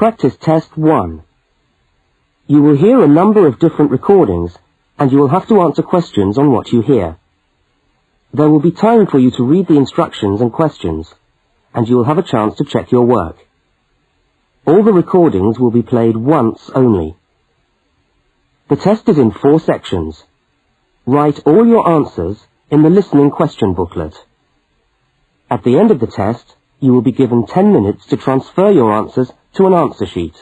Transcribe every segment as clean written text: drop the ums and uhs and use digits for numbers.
Practice Test 1. You will hear a number of different recordings, and you will have to answer questions on what you hear. There will be time for you to read the instructions and questions, and you will have a chance to check your work. All the recordings will be played once only. The test is in 4 sections. Write all your answers in the listening question booklet. At the end of the test, you will be given 10 minutes to transfer your answers to an answer sheet.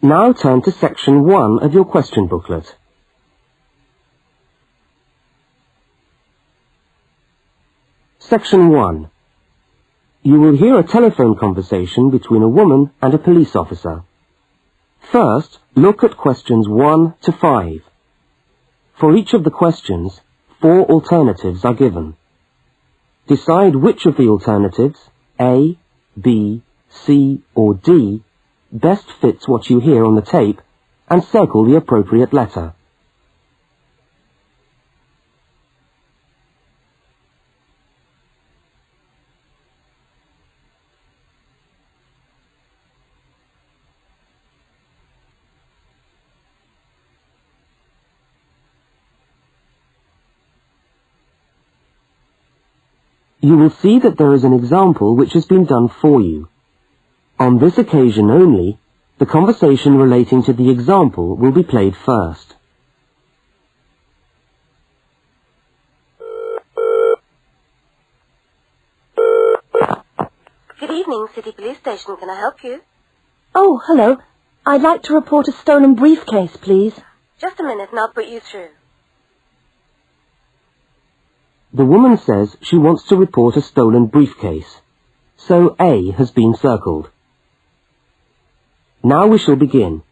Now turn to section 1 of your question booklet. Section 1. You will hear a telephone conversation between a woman and a police officer. First, look at questions 1 to 5. For each of the questions, 4 alternatives are given. Decide which of the alternatives, A, B, C or D, best fits what you hear on the tape, and circle the appropriate letter. You will see that there is an example which has been done for you. On this occasion only, the conversation relating to the example will be played first. Good evening, City Police Station. Can I help you? Oh, hello. I'd like to report a stolen briefcase, please. Just a minute and I'll put you through. The woman says she wants to report a stolen briefcase, so A has been circled. Now we shall begin.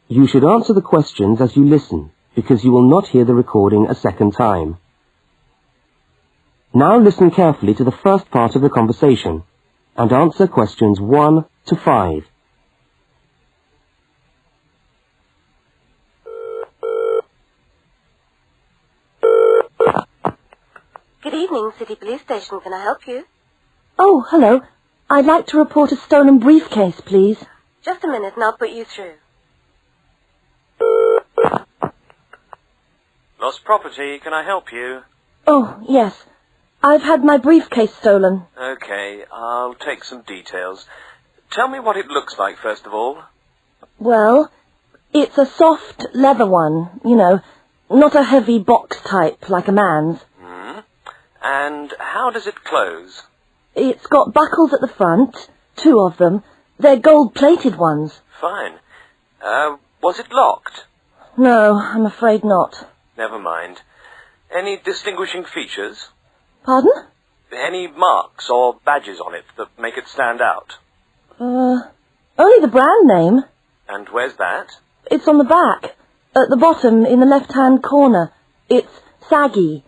You should answer the questions as you listen, because you will not hear the recording a second time. Now listen carefully to the first part of the conversation, and answer questions 1 to 5. Good evening, City Police Station. Can I help you? Oh, hello. I'd like to report a stolen briefcase, please. Just a minute and I'll put you through. Lost property, can I help you? Oh, yes. I've had my briefcase stolen. Okay, I'll take some details. Tell me what it looks like, first of all. Well, it's a soft leather one, you know, not a heavy box type like a man's. And how does it close? It's got buckles at the front, 2 of them. They're gold-plated ones. Fine. Was it locked? No, I'm afraid not. Never mind. Any distinguishing features? Pardon? Any marks or badges on it that make it stand out? Only the brand name. And where's that? It's on the back, at the bottom in the left-hand corner. It's saggy.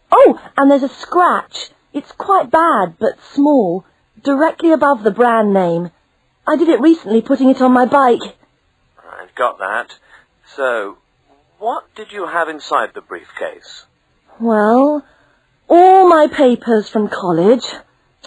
Oh, and there's a scratch. It's quite bad, but small, directly above the brand name. I did it recently, putting it on my bike. I've got that. So, what did you have inside the briefcase? Well, all my papers from college.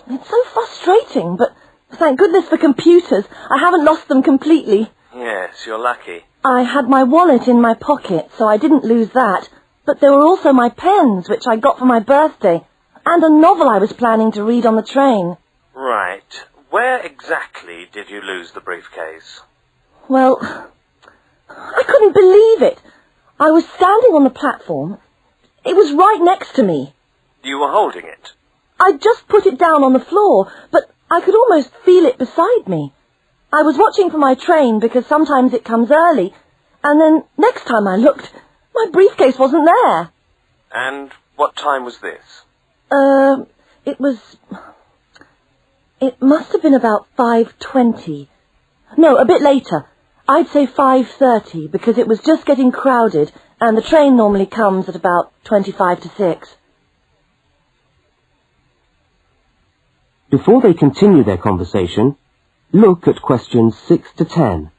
It's so frustrating, but thank goodness for computers. I haven't lost them completely. Yes, you're lucky. I had my wallet in my pocket, so I didn't lose that. But there were also my pens, which I got for my birthday, and a novel I was planning to read on the train. Right. Where exactly did you lose the briefcase? Well, I couldn't believe it. I was standing on the platform. It was right next to me. You were holding it? I'd just put it down on the floor, but I could almost feel it beside me. I was watching for my train because sometimes it comes early, and then next time I looked, my briefcase wasn't there. And what time was this? It must have been about 5:20. No, a bit later. I'd say 5:30 because it was just getting crowded and the train normally comes at about 25 to 6. Before they continue their conversation, look at questions 6 to 10.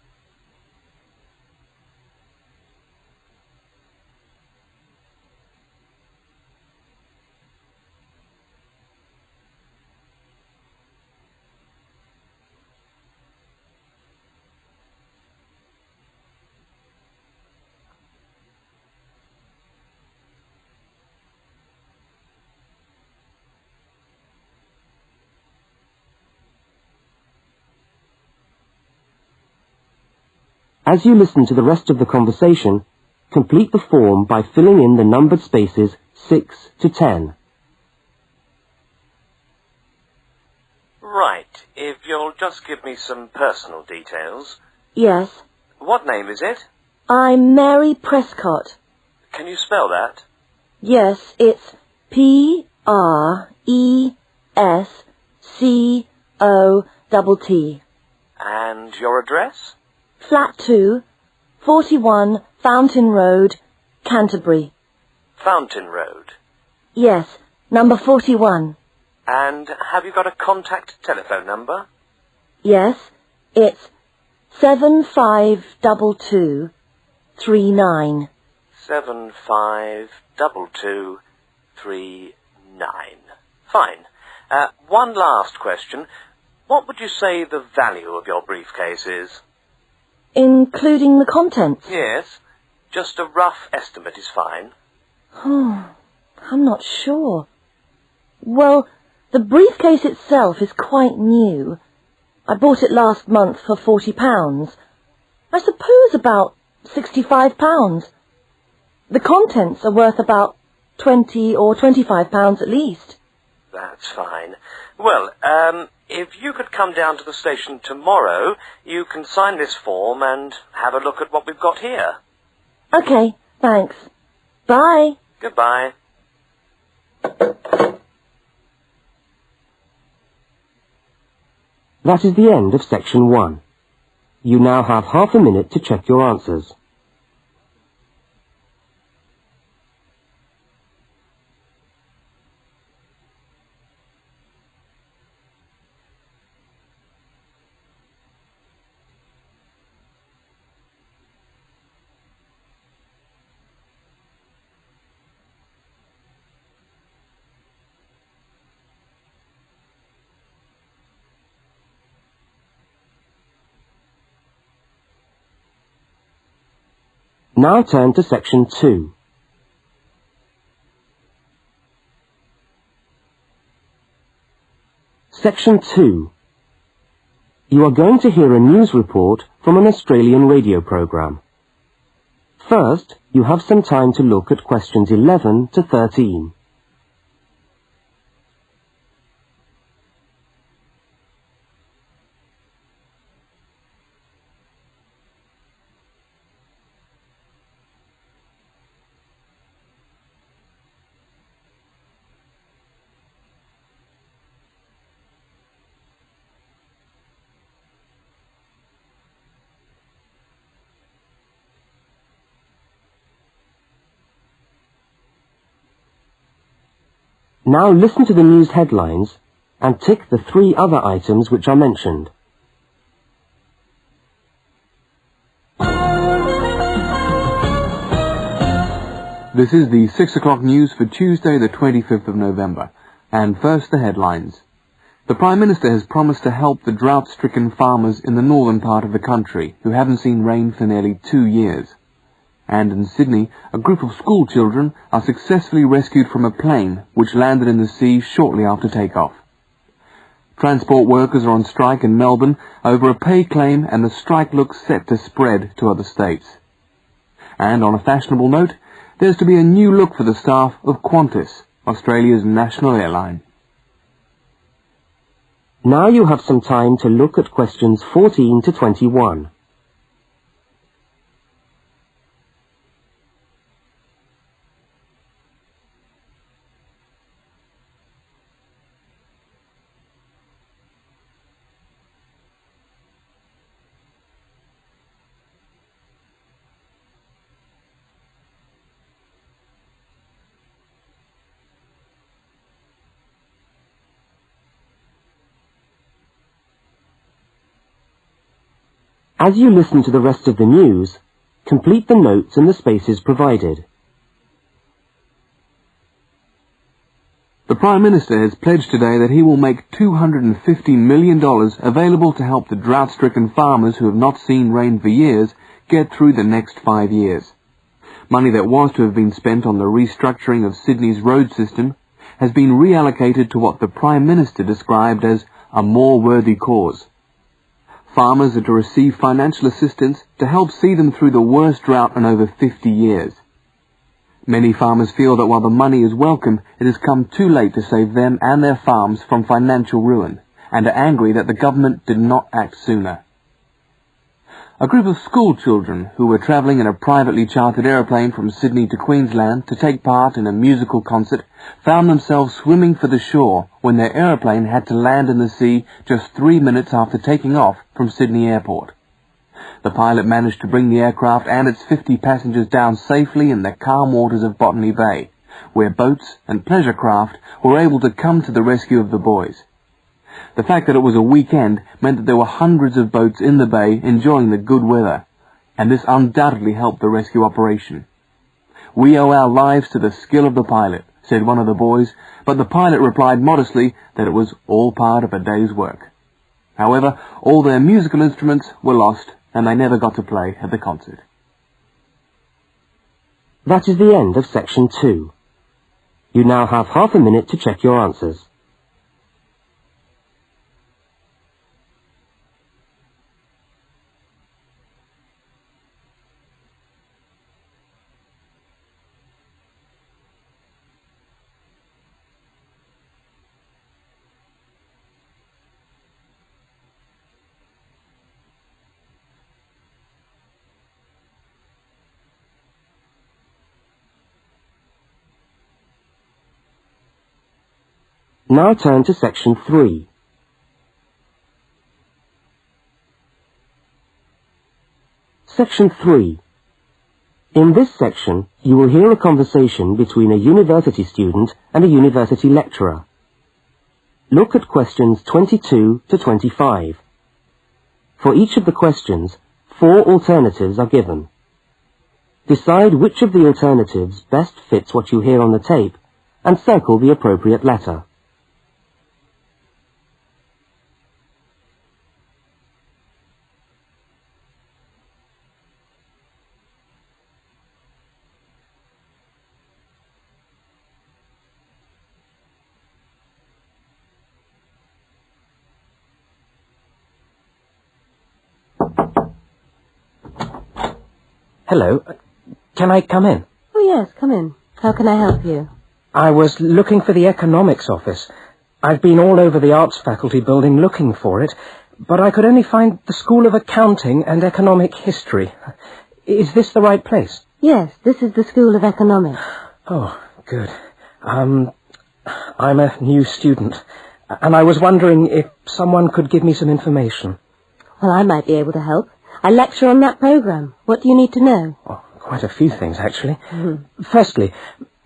As you listen to the rest of the conversation, complete the form by filling in the numbered spaces 6 to 10. Right, if you'll just give me some personal details. Yes. What name is it? I'm Mary Prescott. Can you spell that? Yes, it's Prescott. And your address? Flat 2, 41 Fountain Road, Canterbury. Fountain Road. Yes, number 41. And have you got a contact telephone number? Yes, it's 752239. 752239. Fine. One last question. What would you say the value of your briefcase is? Including the contents? Yes. Just a rough estimate is fine. Oh, I'm not sure. Well, the briefcase itself is quite new. I bought it last month for £40. I suppose about £65. The contents are worth about £20 or £25 at least. That's fine. Well, if you could come down to the station tomorrow, you can sign this form and have a look at what we've got here. Okay, thanks. Bye. Goodbye. That is the end of section 1. You now have half a minute to check your answers. Now turn to section 2. Section 2. You are going to hear a news report from an Australian radio program. First, you have some time to look at questions 11 to 13. Now listen to the news headlines and tick the 3 other items which are mentioned. This is the 6 o'clock news for Tuesday the 25th of November. And first the headlines. The Prime Minister has promised to help the drought-stricken farmers in the northern part of the country who haven't seen rain for nearly 2 years. And in Sydney, a group of school children are successfully rescued from a plane which landed in the sea shortly after takeoff. Transport workers are on strike in Melbourne over a pay claim, and the strike looks set to spread to other states. And on a fashionable note, there's to be a new look for the staff of Qantas, Australia's national airline. Now you have some time to look at questions 14 to 21. As you listen to the rest of the news, complete the notes in the spaces provided. The Prime Minister has pledged today that he will make $250 million available to help the drought-stricken farmers who have not seen rain for years get through the next 5 years. Money that was to have been spent on the restructuring of Sydney's road system has been reallocated to what the Prime Minister described as a more worthy cause. Farmers are to receive financial assistance to help see them through the worst drought in over 50 years. Many farmers feel that while the money is welcome, it has come too late to save them and their farms from financial ruin, and are angry that the government did not act sooner. A group of school children who were travelling in a privately chartered aeroplane from Sydney to Queensland to take part in a musical concert found themselves swimming for the shore when their aeroplane had to land in the sea just 3 minutes after taking off from Sydney Airport. The pilot managed to bring the aircraft and its 50 passengers down safely in the calm waters of Botany Bay, where boats and pleasure craft were able to come to the rescue of the boys. The fact that it was a weekend meant that there were hundreds of boats in the bay enjoying the good weather, and this undoubtedly helped the rescue operation. "We owe our lives to the skill of the pilot," said one of the boys, but the pilot replied modestly that it was all part of a day's work. However, all their musical instruments were lost, and they never got to play at the concert. That is the end of section 2. You now have half a minute to check your answers. Now turn to section 3. Section 3. In this section, you will hear a conversation between a university student and a university lecturer. Look at questions 22 to 25. For each of the questions, 4 alternatives are given. Decide which of the alternatives best fits what you hear on the tape and circle the appropriate letter. Hello. Can I come in? Oh, yes, come in. How can I help you? I was looking for the economics office. I've been all over the arts faculty building looking for it, but I could only find the School of Accounting and Economic History. Is this the right place? Yes, this is the School of Economics. Oh, good. I'm a new student, and I was wondering if someone could give me some information. Well, I might be able to help. I lecture on that program. What do you need to know? Oh, quite a few things, actually. Firstly,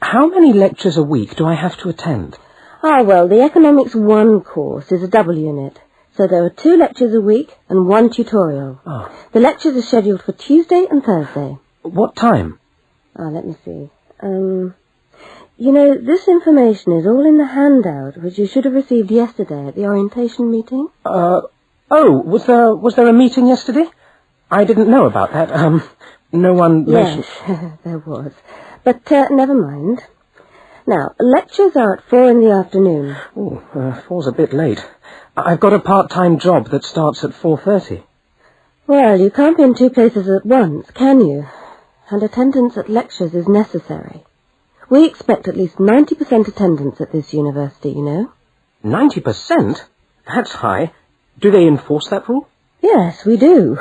how many lectures a week do I have to attend? Well, the Economics 1 course is a double unit. So there are 2 lectures a week and 1 tutorial. Oh. The lectures are scheduled for Tuesday and Thursday. What time? Let me see. You know, this information is all in the handout, which you should have received yesterday at the orientation meeting. Was there a meeting yesterday? I didn't know about that. No one mentioned... Yes, there was. But never mind. Now, lectures are at 4 in the afternoon. Oh, 4's a bit late. I've got a part-time job that starts at 4:30. Well, you can't be in 2 places at once, can you? And attendance at lectures is necessary. We expect at least 90% attendance at this university, you know. 90%? That's high. Do they enforce that rule? Yes, we do.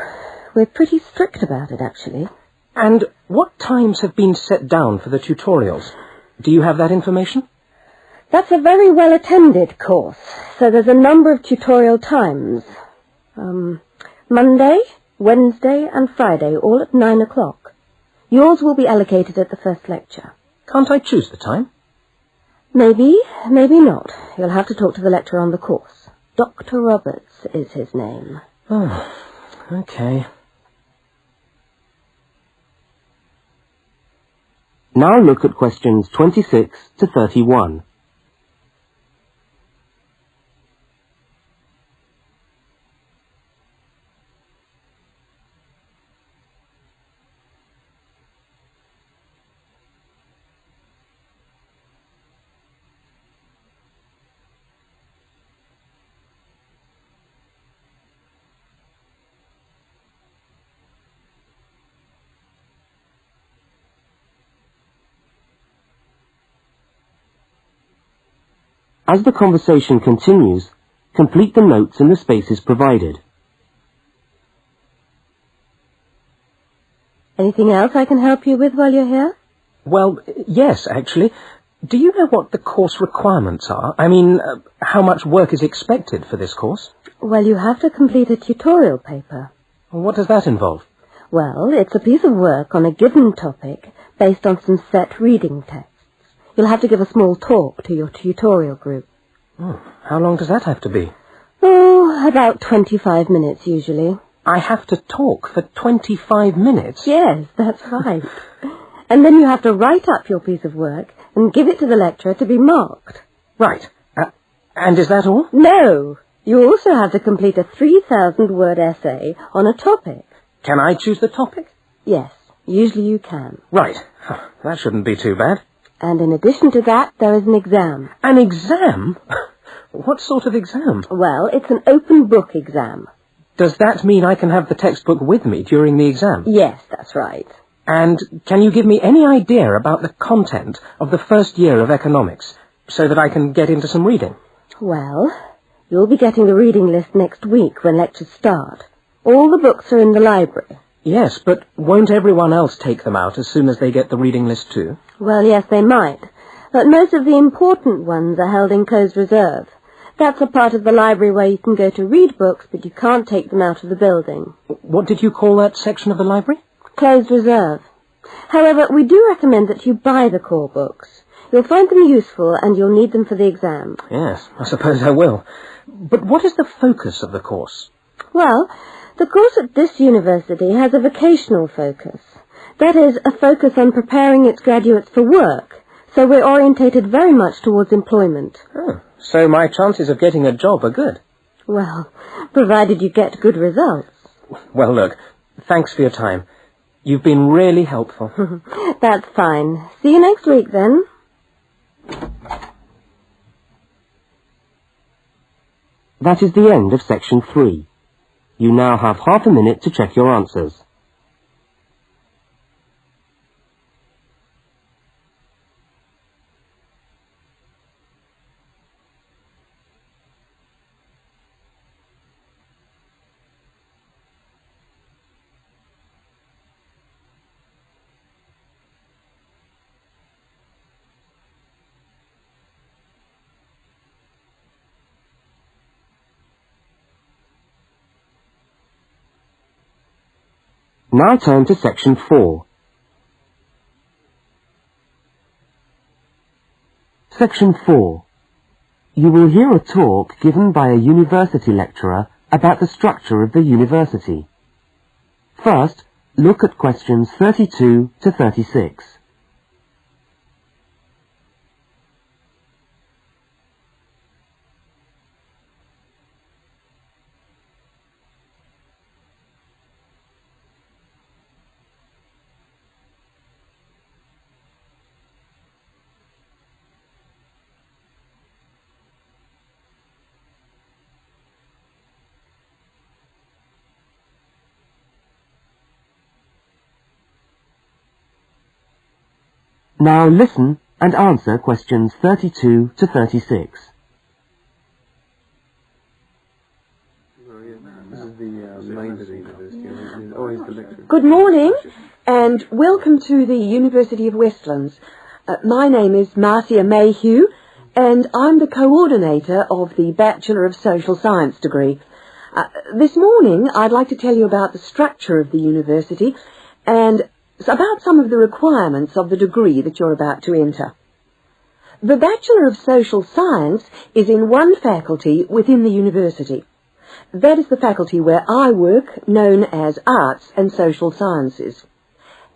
We're pretty strict about it, actually. And what times have been set down for the tutorials? Do you have that information? That's a very well-attended course, so there's a number of tutorial times. Monday, Wednesday and Friday, all at 9 o'clock. Yours will be allocated at the first lecture. Can't I choose the time? Maybe, maybe not. You'll have to talk to the lecturer on the course. Dr. Roberts is his name. Oh, okay. Now look at questions 26 to 31. As the conversation continues, complete the notes in the spaces provided. Anything else I can help you with while you're here? Well, yes, actually. Do you know what the course requirements are? I mean, how much work is expected for this course? Well, you have to complete a tutorial paper. What does that involve? Well, it's a piece of work on a given topic based on some set reading texts. You'll have to give a small talk to your tutorial group. Oh, how long does that have to be? Oh, about 25 minutes usually. I have to talk for 25 minutes? Yes, that's right. And then you have to write up your piece of work and give it to the lecturer to be marked. Right. And is that all? No. You also have to complete a 3,000-word essay on a topic. Can I choose the topic? Yes, usually you can. Right. That shouldn't be too bad. And in addition to that, there is an exam. An exam? What sort of exam? Well, it's an open book exam. Does that mean I can have the textbook with me during the exam? Yes, that's right. And can you give me any idea about the content of the first year of economics, so that I can get into some reading? Well, you'll be getting the reading list next week when lectures start. All the books are in the library. Yes, but won't everyone else take them out as soon as they get the reading list too? Well, yes, they might. But most of the important ones are held in closed reserve. That's a part of the library where you can go to read books, but you can't take them out of the building. What did you call that section of the library? Closed reserve. However, we do recommend that you buy the core books. You'll find them useful and you'll need them for the exam. Yes, I suppose I will. But what is the focus of the course? Well, the course at this university has a vocational focus. That is, a focus on preparing its graduates for work. So we're orientated very much towards employment. Oh, so my chances of getting a job are good. Well, provided you get good results. Well, look, thanks for your time. You've been really helpful. That's fine. See you next week, then. That is the end of section 3. You now have half a minute to check your answers. Now turn to section 4. Section 4. You will hear a talk given by a university lecturer about the structure of the university. First, look at questions 32 to 36. Now listen and answer questions 32 to 36. Good morning and welcome to the University of Westlands. My name is Marcia Mayhew and I'm the coordinator of the Bachelor of Social Science degree. This morning I'd like to tell you about the structure of the university and about some of the requirements of the degree that you're about to enter. The Bachelor of Social Science is in one faculty within the university. That is the faculty where I work, known as Arts and Social Sciences.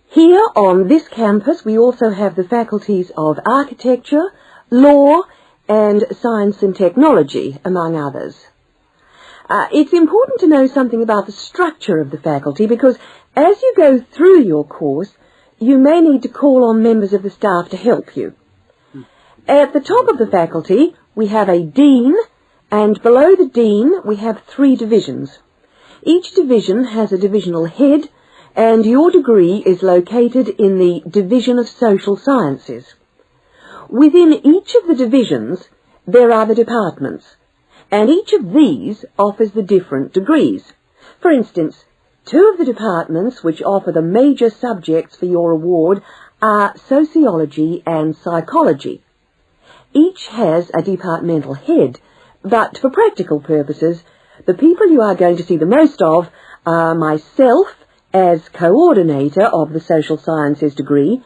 Here on this campus we also have the faculties of Architecture, Law and Science and Technology, among others. It's important to know something about the structure of the faculty because as you go through your course, you may need to call on members of the staff to help you. At the top of the faculty, we have a dean, and below the dean, we have 3 divisions. Each division has a divisional head, and your degree is located in the Division of Social Sciences. Within each of the divisions, there are the departments, and each of these offers the different degrees. For instance, 2 of the departments which offer the major subjects for your award are sociology and psychology. Each has a departmental head, but for practical purposes, the people you are going to see the most of are myself as coordinator of the social sciences degree,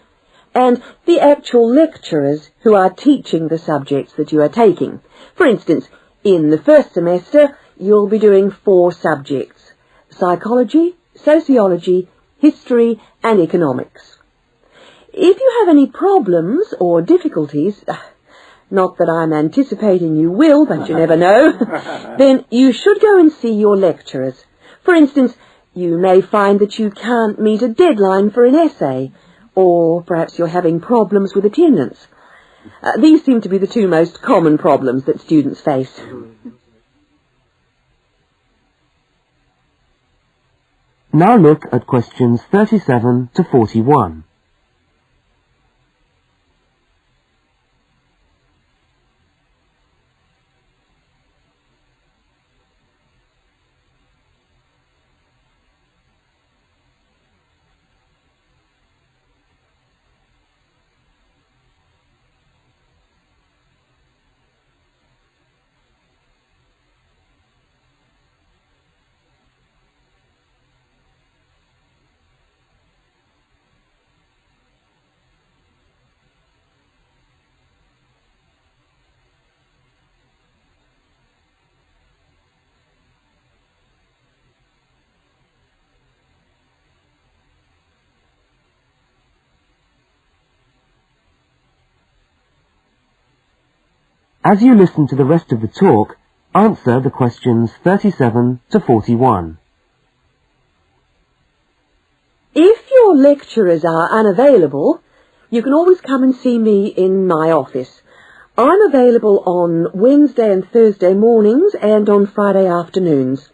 and the actual lecturers who are teaching the subjects that you are taking. For instance, in the first semester, you'll be doing 4 subjects: psychology, sociology, history, and economics. If you have any problems or difficulties, not that I'm anticipating you will, but you never know, then you should go and see your lecturers. For instance, you may find that you can't meet a deadline for an essay, or perhaps you're having problems with attendance. These seem to be the 2 most common problems that students face. Now look at questions 37 to 41. As you listen to the rest of the talk, answer the questions 37 to 41. If your lecturers are unavailable, you can always come and see me in my office. I'm available on Wednesday and Thursday mornings and on Friday afternoons.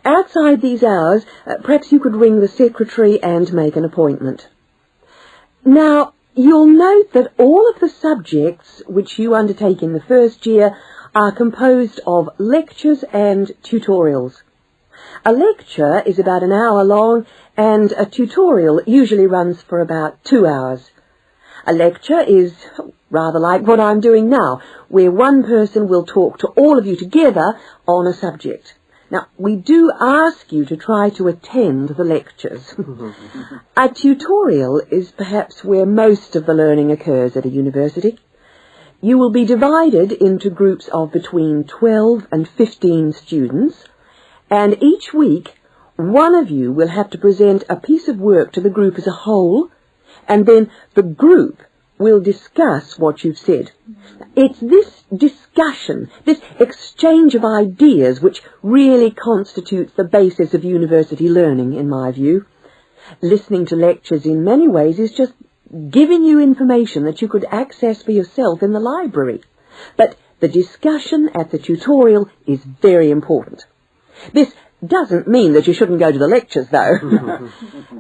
Outside these hours, perhaps you could ring the secretary and make an appointment. Now, you'll note that all of the subjects which you undertake in the first year are composed of lectures and tutorials. A lecture is about an hour long, and a tutorial usually runs for about 2 hours. A lecture is rather like what I'm doing now, where one person will talk to all of you together on a subject. Now, we do ask you to try to attend the lectures. A tutorial is perhaps where most of the learning occurs at a university. You will be divided into groups of between 12 and 15 students, and each week one of you will have to present a piece of work to the group as a whole, and then the group will discuss what you've said. It's this discussion, this exchange of ideas, which really constitutes the basis of university learning, in my view. Listening to lectures in many ways is just giving you information that you could access for yourself in the library. But the discussion at the tutorial is very important. This doesn't mean that you shouldn't go to the lectures, though.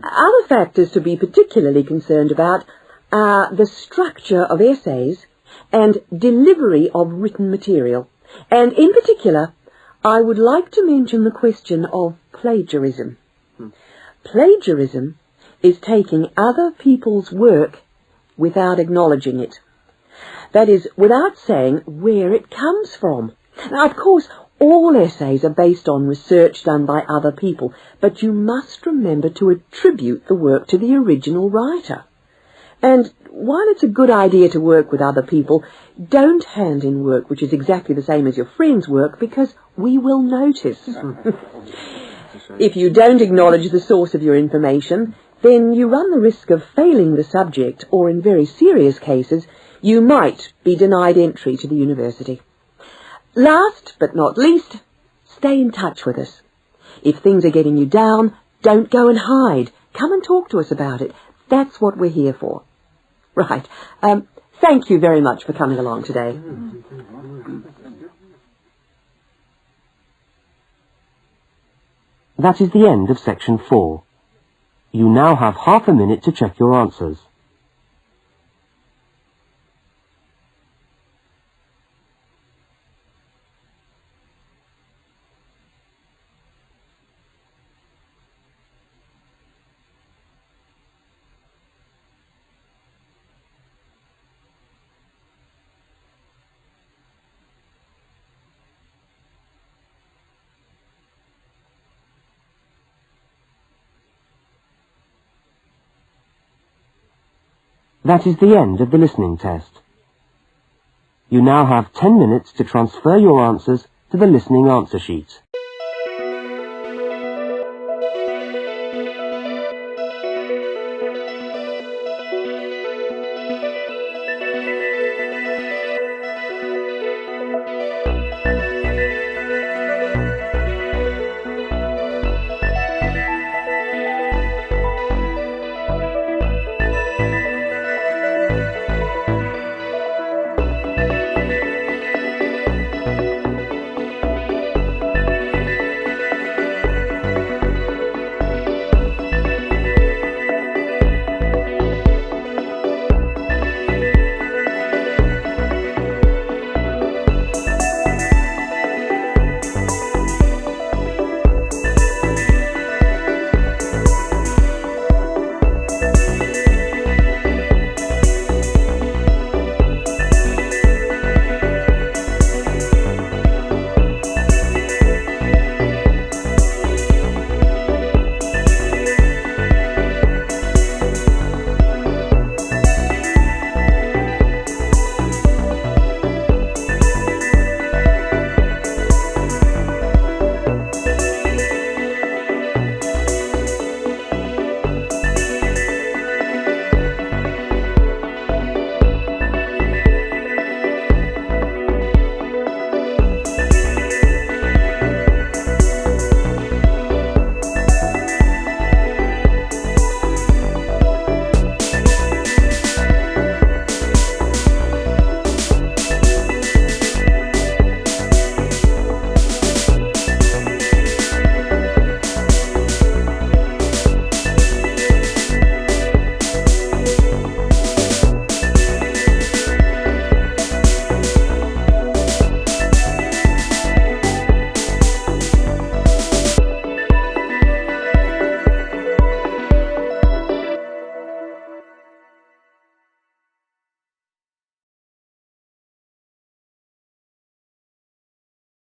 Other factors to be particularly concerned about are the structure of essays and delivery of written material. And in particular, I would like to mention the question of plagiarism. Plagiarism is taking other people's work without acknowledging it. That is, without saying where it comes from. Now, of course, all essays are based on research done by other people, but you must remember to attribute the work to the original writer. And while it's a good idea to work with other people, don't hand in work which is exactly the same as your friend's work, because we will notice. If you don't acknowledge the source of your information, then you run the risk of failing the subject, or in very serious cases, you might be denied entry to the university. Last but not least, stay in touch with us. If things are getting you down, don't go and hide. Come and talk to us about it. That's what we're here for. Right. Thank you very much for coming along today. That is the end of section 4. You now have half a minute to check your answers. That is the end of the listening test. You now have 10 minutes to transfer your answers to the listening answer sheet.